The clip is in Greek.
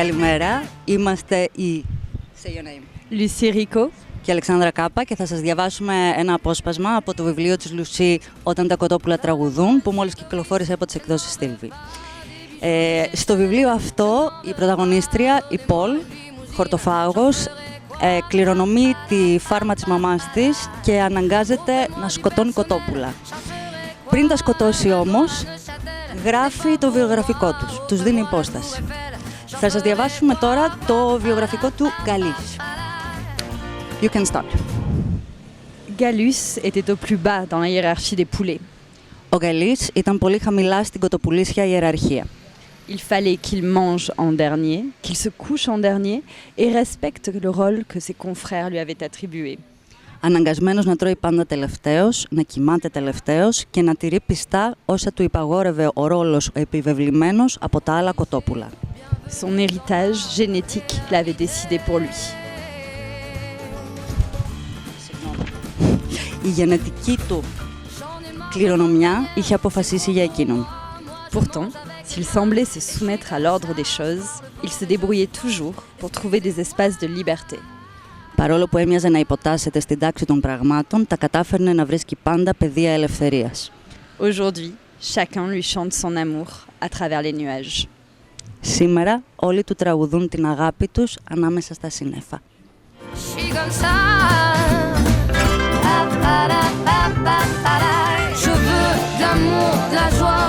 Καλημέρα, είμαστε η Say your name. Lucie Rico Και Αλεξάνδρα Κάπα και θα σας διαβάσουμε ένα απόσπασμα από το βιβλίο της Λουσί «Όταν τα κοτόπουλα τραγουδούν» που μόλις κυκλοφόρησε από τις εκδόσεις Στήλβη. Στο βιβλίο αυτό η πρωταγωνίστρια, η Πολ, χορτοφάγος, κληρονομεί τη φάρμα της μαμάς της και αναγκάζεται να σκοτώνει κοτόπουλα. Πριν τα σκοτώσει όμως, γράφει το βιογραφικό τους δίνει υπόσταση. Θα σας διαβάσουμε τώρα το βιογραφικό του Gallus. You can start. Gallus était au plus bas dans la hiérarchie des poulets. Ο Gallus ήταν πολύ χαμηλά στην κοτοπουλίσια ιεραρχία. Il fallait qu'il mange en dernier, qu'il se couche en dernier et respecte le rôle que ses confrères lui avaient attribué. Αναγκασμένος να τρώει πάντα τελευταίος, να κοιμάται τελευταίος και να τηρεί πιστά όσα του υπαγόρευε ο ρόλος επιβεβλημένος από τα άλλα κοτόπουλα. Son héritage génétique l'avait décidé pour lui. Η γενετική του κληρονομιά είχε αποφασίσει για εκείνον. Pourtant, s'il semblait se soumettre à l'ordre des choses, il se débrouillait toujours pour trouver des espaces de liberté. Παρόλο που έμοιαζε να υποτάσσεται στην τάξη των πραγμάτων, τα κατάφερνε να βρίσκει πάντα πεδία ελευθερίας. Aujourd'hui, chacun lui chante son amour à travers les nuages. Σήμερα όλοι του τραγουδούν την αγάπη τους ανάμεσα στα σύννεφα. Je veux de l'amour, de la joie.